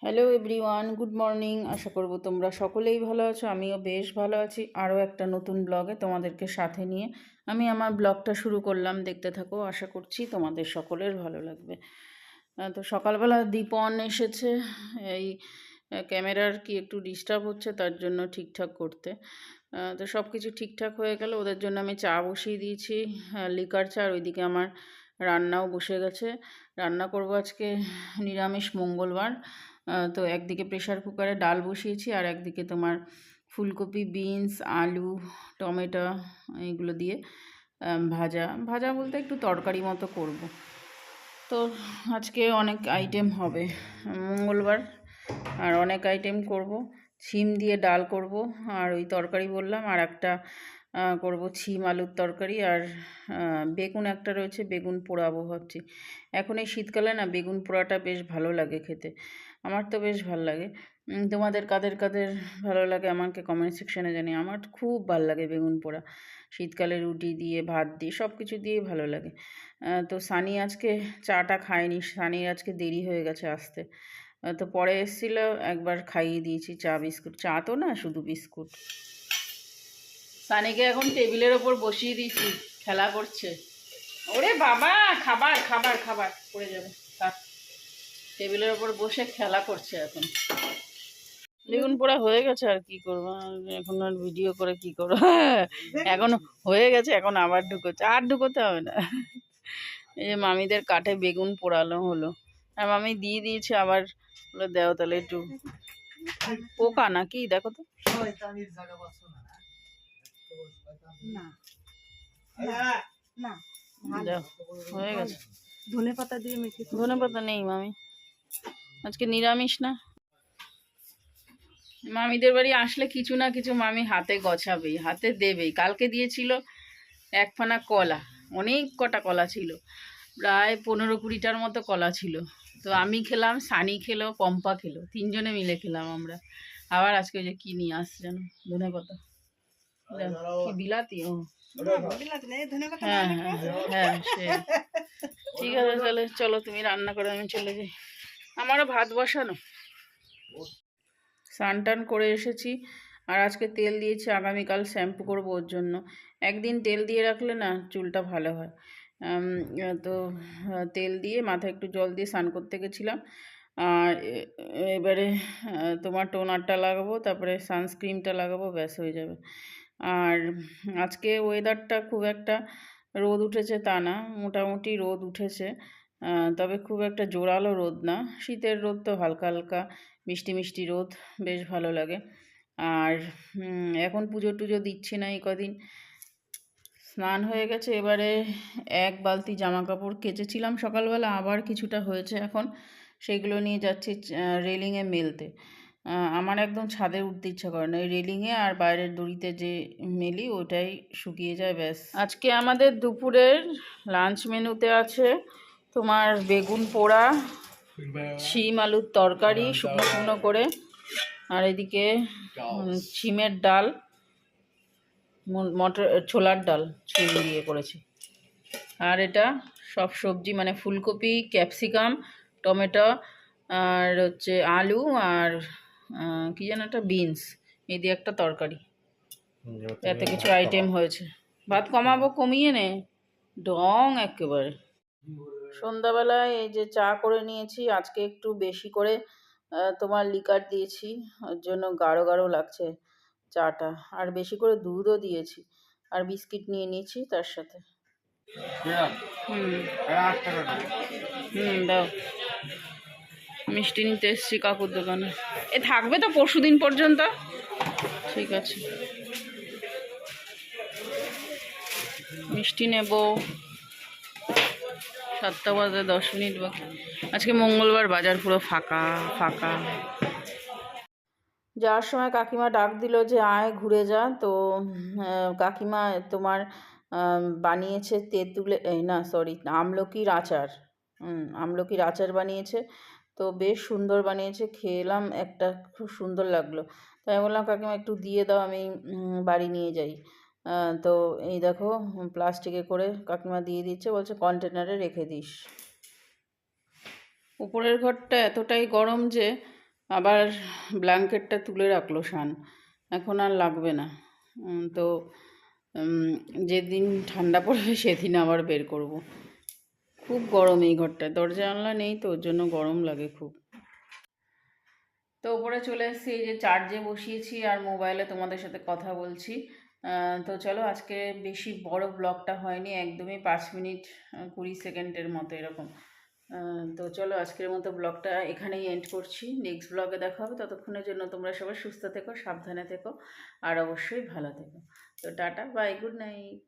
Hello everyone, good morning. আশা করব তোমরা সকলেই ভালো আছো। আমিও বেশ ভালো আছি। আরও একটা নতুন ব্লগে তোমাদেরকে সাথে নিয়ে আমি আমার ব্লগটা শুরু করলাম। দেখতে থাকো, আশা করছি তোমাদের সকলের ভালো লাগবে। তো সকালবেলা দীপন এসেছে। এই ক্যামেরার কি একটু ডিস্টার্ব হচ্ছে, তার জন্য ঠিকঠাক করতে। তো সব কিছু ঠিকঠাক হয়ে গেল। ওদের জন্য আমি চা বসিয়ে দিয়েছি, লিকার চা। আর ওইদিকে আমার রান্নাও বসে গেছে। রান্না করব আজকে নিরামিষ, মঙ্গলবার। তো একদিকে প্রেশার কুকারে ডাল বসিয়েছি, আর একদিকে তোমার ফুলকপি, বিনস, আলু, টমেটো এগুলো দিয়ে ভাজা ভাজা বলতে একটু তরকারি মতো করব। তো আজকে অনেক আইটেম হবে, মঙ্গলবার, আর অনেক আইটেম করব। ছিম দিয়ে ডাল করব, আর ওই তরকারি বললাম, আর একটা করব ছিম আলুর তরকারি। আর বেগুন একটা রয়েছে, বেগুন পোড়াবো ভাবছি। এখন এই শীতকালে না বেগুন পোড়াটা বেশ ভালো লাগে খেতে। আমার তো বেশ ভালো লাগে। তোমাদের কাদের কাদের ভালো লাগে আমাকে কমেন্ট সেকশানে জানিয়ে। আমার খুব ভালো লাগে বেগুন পোড়া। শীতকালে রুটি দিয়ে, ভাত দিয়ে, সব কিছু দিয়েই ভালো লাগে। তো সানি আজকে চাটা খায়নি। সানির আজকে দেরি হয়ে গেছে আসতে। তো পরে এসেছিলো, একবার খাইয়ে দিয়েছি চা বিস্কুট। চা তো না, শুধু বিস্কুট। সানিকে এখন টেবিলের ওপর বসিয়ে দিয়েছি, খেলা করছে। ওরে বাবা, খাবার খাবার খাবার পড়ে যাবে। টেবিলের ওপর বসে খেলা করছে এখন। বেগুন পোড়া হয়ে গেছে, আর কি করবো এখন, আর ভিডিও করে কি করবো। এখন হয়ে গেছে, এখন আবার ঢুকোচ্ছে। আর ঢুকোতে হবে না। এই যে মামিদের কাঠে বেগুন পোড়ালো হলো, আর মামি দিয়ে দিয়েছে আবার। বলে দেও তাহলে একটু। পোকা নাকি দেখো তো। হয়ে গেছে। ধনে পাতা দিয়ে মেখে। ধনে পাতা নেই মামি, আজকে নিরামিষ না। মামিদের বাড়ি আসলে কিছু না কিছু মামি হাতে গছাবেই, হাতে দেবেই। কালকে দিয়েছিল একখানা কলা, অনেক কটা কলা ছিল, প্রায় 15-20টার মতো কলা ছিল। তো আমি খেলাম, সানি খেলো, পম্পা খেলো, তিনজনে মিলে খেলাম আমরা। আবার আজকে ওই যে কী নিয়ে আসছে যেন, ধনে পাতা, কি বিলাতি। ও হ্যাঁ হ্যাঁ হ্যাঁ, সে ঠিক আছে। তাহলে চলো, তুমি রান্না করে আমি চলে যাই। আমারও ভাত বসানো। স্নান টান করে এসেছি, আর আজকে তেল দিয়েছি, আগামীকাল শ্যাম্পু করবো ওর জন্য। একদিন তেল দিয়ে রাখলে না চুলটা ভালো হয়। তো তেল দিয়ে মাথায় একটু জল দিয়ে স্নান করতে গেছিলাম। আর এবারে তোমার টোনারটা লাগাবো, তারপরে সানস্ক্রিনটা লাগাবো, ব্যাস হয়ে যাবে। আর আজকে ওয়েদারটা খুব একটা রোদ উঠেছে তা না, মোটামুটি রোদ উঠেছে। তবে খুব একটা জোরালো রোদ না, শীতের রোদ তো হালকা হালকা মিষ্টি মিষ্টি রোদ, বেশ ভালো লাগে। আর এখন পুজো টুজো দিচ্ছি না এই কদিন। স্নান হয়ে গেছে, এবারে এক বালতি জামা কাপড় কেচেছিলাম সকালবেলা, আবার কিছুটা হয়েছে এখন, সেগুলো নিয়ে যাচ্ছি রেলিংয়ে মেলতে। আমার একদম ছাদে উঠতে ইচ্ছা করে না, ওই রেলিংয়ে আর বাইরের দড়িতে যে মেলি ওটাই শুকিয়ে যায়, ব্যাস। আজকে আমাদের দুপুরের লাঞ্চ মেনুতে আছে তোমার বেগুন পোড়া, শিম আলুর তরকারি শুকনো শুকনো করে, আর এদিকে শিমের ডাল, মটর ছোলার ডাল শিম দিয়ে করেছি। আর এটা সব সবজি, মানে ফুলকপি, ক্যাপসিকাম, টমেটো, আর হচ্ছে আলু, আর কি যেন একটা বিনস, এই দিয়ে একটা তরকারি। এত কিছু আইটেম হয়েছে। ভাত কমাবো, কমিয়ে নে ডং একেবারে। সন্ধ্যাবেলায় এই যে চা করে নিয়েছি, আজকে একটু বেশি করে তোমার লিকার দিয়েছি, ওর জন্য গাঢ় গাঢ় লাগছে চাটা। আর বেশি করে দুধও দিয়েছি, আর বিস্কিট নিয়ে নিয়েছি তার সাথে। দাও। মিষ্টি নিতে এসছি কাকুর দোকানে। এ থাকবে তো পরশুদিন পর্যন্ত? ঠিক আছে, মিষ্টি নেব। 7টা বাজে 10 মিনিট বাকি। আজকে মঙ্গলবার, বাজার পুরো ফাঁকা ফাঁকা। যাওয়ার সময় কাকিমা ডাক দিল যে আয় ঘুরে যা। তো কাকিমা তোমার বানিয়েছে তেঁতুলে, এই না সরি, আমলকির আচার। আমলকির আচার বানিয়েছে, তো বেশ সুন্দর বানিয়েছে। খেলাম একটা, খুব সুন্দর লাগলো। তাই আমি বললাম কাকিমা একটু দিয়ে দাও, আমি বাড়ি নিয়ে যাই। তো এই দেখো প্লাস্টিকে করে কাকিমা দিয়ে দিচ্ছে, বলছে কন্টেনারে রেখে দিস। উপরের ঘরটা এতটাই গরম যে আবার ব্ল্যাঙ্কেটটা তুলে রাখলো শান, এখন আর লাগবে না। তো যেদিন ঠান্ডা পড়বে সেদিন আবার বের করব। খুব গরম এই ঘরটায়, দরজা জানলা নেই তো ওর জন্য গরম লাগে খুব। তো ওপরে চলে এসেছি, এই যে চার্জে বসিয়েছি আর মোবাইলে তোমাদের সাথে কথা বলছি। তো চলো, আজকে বেশি বড় ব্লগটা হয়নি, একদমই 5 মিনিট 20 সেকেন্ডের মতো এরকম। তো চলো, আজকের মতো ব্লগটা এখানেই এন্ড করছি। নেক্সট ব্লগে দেখা হবে, ততক্ষণের জন্য তোমরা সবাই সুস্থ থেকো, সাবধানে থেকো আর অবশ্যই ভালো থেকো। তো টাটা, বাই, গুড নাইট।